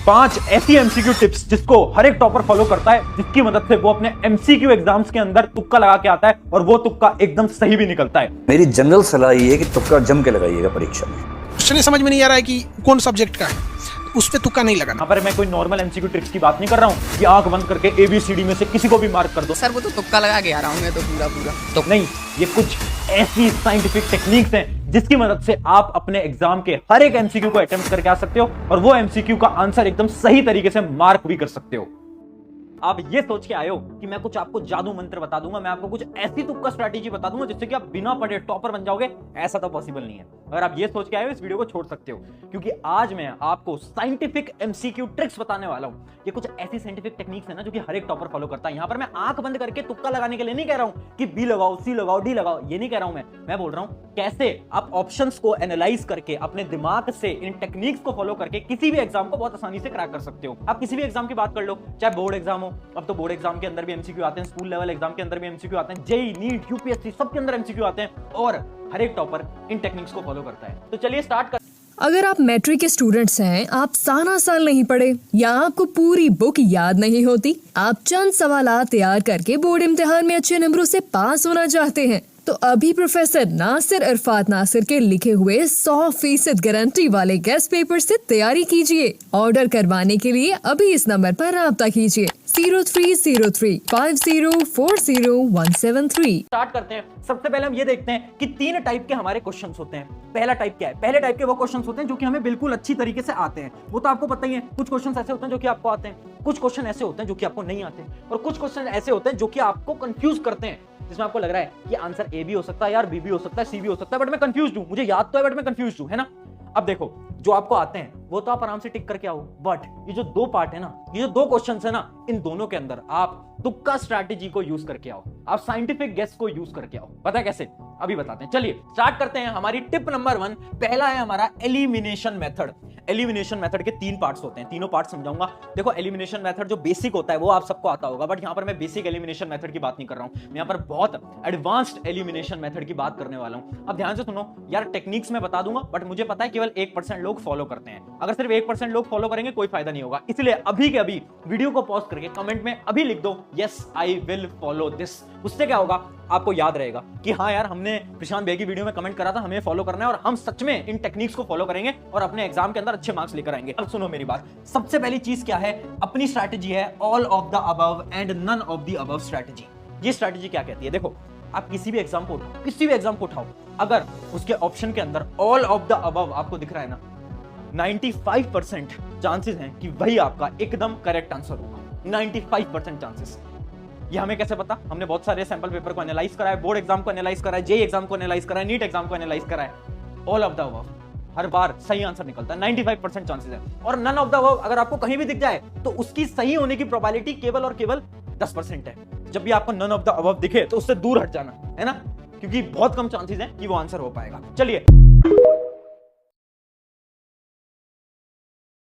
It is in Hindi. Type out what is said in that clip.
5 ऐसी एमसीक्यू टिप्स जिसको हर एक टॉपर फॉलो करता है, जिसकी मदद से वो अपने एमसीक्यू एग्जाम्स के अंदर तुक्का लगा के आता है और वो तुक्का एकदम सही भी निकलता है। मेरी जनरल सलाह ये है कि तुक्का जम के लगाइएगा परीक्षा में। क्वेश्चन समझ में नहीं आ रहा है कि कौन सब्जेक्ट का है, उस पे तुक्का नहीं लगाना। यहाँ पर मैं कोई नॉर्मल एमसीक्यू ट्रिक्स की बात नहीं कर रहा हूँ कि आंख बंद करके ABCD में से किसी को भी मार्क कर दो। सर वो तो तुक्का लगा के आ रहा हूँ मैं तो पूरा तो नहीं, ये कुछ ऐसी साइंटिफिक टेक्निक्स हैं जिसकी मदद से आप अपने एग्जाम के हर एक एमसीक्यू को अटेम्प्ट करके आ सकते हो और वो एमसीक्यू का आंसर एकदम सही तरीके से मार्क भी कर सकते हो। आप ये सोच के आए हो कि मैं कुछ आपको जादू मंत्र बता दूंगा, मैं आपको कुछ ऐसी तुक्का स्ट्रैटेजी बता दूंगा जिससे कि आप बिना पढ़े टॉपर बन जाओगे, ऐसा तो पॉसिबल नहीं है। अगर आप ये सोच के आए हो, इस वीडियो को छोड़ सकते हो, क्योंकि आज मैं आपको साइंटिफिक एमसीक्यू ट्रिक्स बताने वाला हूं। ये कुछ ऐसी साइंटिफिक टेक्निक्स है ना जो कि हर एक टॉपर फॉलो करता है। यहां पर मैं आंख बंद करके तुक्का लगाने के लिए नहीं कह रहा हूं कि बी लगाओ, सी लगाओ, डी लगाओ, ये नहीं कह रहा हूं मैं बोल रहा हूं कैसे आप ऑप्शंस को एनालाइज करके अपने दिमाग से इन टेक्निक्स को फॉलो करके किसी भी एग्जाम को बहुत आसानी से क्रैक कर सकते हो। आप किसी भी एग्जाम की बात कर लो, चाहे बोर्ड एग्जाम हो, अब तो बोर्ड एग्जाम के अंदर भी एमसीक्यू आते हैं, स्कूल लेवल एग्जाम के अंदर भी एमसीक्यू आते हैं, जेईई, नीट, यूपीएससी सबके अंदर एमसीक्यू आते हैं और हर एक टॉपर इन टेक्निक्स को फॉलो करता है। तो चलिए स्टार्ट कर। अगर आप मैट्रिक के स्टूडेंट्स हैं, आप सारा साल नहीं पढ़े या आपको पूरी बुक याद नहीं होती, आप चंद सवालात तैयार करके बोर्ड इम्तिहान में अच्छे नंबरों से पास होना चाहते हैं, तो अभी प्रोफेसर नासिर इरफात नासिर के लिखे हुए 100% गारंटी वाले गेस्ट पेपर से तैयारी कीजिए। ऑर्डर करवाने के लिए अभी इस नंबर पर राब्ता कीजिए 030350400173। स्टार्ट करते हैं। सबसे पहले हम ये देखते हैं कि 3 टाइप के हमारे क्वेश्चंस होते हैं। पहला टाइप क्या है? पहले टाइप के वो क्वेश्चंस होते हैं जो कि हमें बिल्कुल अच्छी तरीके से आते हैं, वो तो आपको पता ही है। कुछ क्वेश्चंस ऐसे होते हैं जो कि आपको आते हैं, कुछ क्वेश्चन ऐसे होते हैं जो कि आपको नहीं आते, और कुछ क्वेश्चन ऐसे होते हैं जो कि आपको कंफ्यूज करते हैं, जिसमें आपको लग रहा है कि आंसर ए भी हो सकता है यार, बी भी हो सकता है, सी भी हो सकता है, बट मैं कंफ्यूज हूं, मुझे याद तो है बट मैं कंफ्यूज हूं, है ना। अब देखो, जो आपको आते हैं वो तो आप आराम से टिक करके आओ, बट ये जो 2 पार्ट है ना, ये जो 2 क्वेश्चंस है ना, इन दोनों के अंदर आप तुक्का स्ट्रैटेजी को यूज करके आओ, आप साइंटिफिक गेस को यूज करके आओ। पता है कैसे? अभी बताते हैं। चलिए स्टार्ट करते हैं। हमारी टिप नंबर 1 पहला है हमारा एलिमिनेशन मेथड। एलिमिनेशन मेथड के 3 पार्ट्स होते हैं, तीनों पार्ट समझाऊंगा। देखो, एलिमिनेशन मेथड जो बेसिक होता है वो आप सबको आता होगा, बट यहां पर मैं बेसिक एलिमिनेशन मेथड की बात नहीं कर रहा हूं, मैं यहां पर बहुत एडवांस्ड एलिमिनेशन मेथड की बात करने वाला हूं। अब ध्यान से सुनो यार, टेक्निक्स में बता दूंगा, बट मुझे पता है केवल 1% लोग फॉलो करते हैं। अगर सिर्फ 1% लोग फॉलो करेंगे कोई फायदा नहीं होगा, इसलिए अभी के अभी वीडियो को पॉज करके कमेंट में अभी लिख दो yes I will follow this. उससे क्या होगा, आपको याद रहेगा कि हाँ यार, हमने प्रशांत बेगी वीडियो में कमेंट करा था, हमें फॉलो करना है और हम सच में इन टेक्निक्स को फॉलो करेंगे और अपने एग्जाम के अंदर अच्छे मार्क्स लेकर आएंगे। अब सुनो मेरी बात, सबसे पहली चीज क्या है, अपनी स्ट्रैटेजी है all of the above and none of the above strategy. ये स्ट्रैटेजी क्या कहती है? देखो, आप किसी भी एग्जाम को उठाओ, किसी भी एग्जाम को उठाओ, अगर उसके ऑप्शन के अंदर ऑल ऑफ द अबव आपको दिख रहा है ना, 95% चांसेस हैं कि वही आपका एकदम करेक्ट आंसर होगा। 95% चांसेस। ये हमें कैसे पता? हमने बहुत सारे सैंपल पेपर को एनालाइज करा है, बोर्ड एग्जाम को एनालाइज करा है, जेईई एग्जाम को एनालाइज करा है, नीट एग्जाम को एनालाइज करा है। ऑल ऑफ द अबव हर बार सही आंसर निकलता है, 95% चांसेस है। और नन ऑफ द अबव अगर आपको कहीं भी दिख जाए तो उसकी सही होने की प्रोबेबिलिटी केवल और केवल 10% है। जब भी आपको नन ऑफ द अबव दिखे तो उससे दूर हट जाना, है ना, क्योंकि बहुत कम चांसेस हैं कि वो आंसर हो पाएगा। चलिए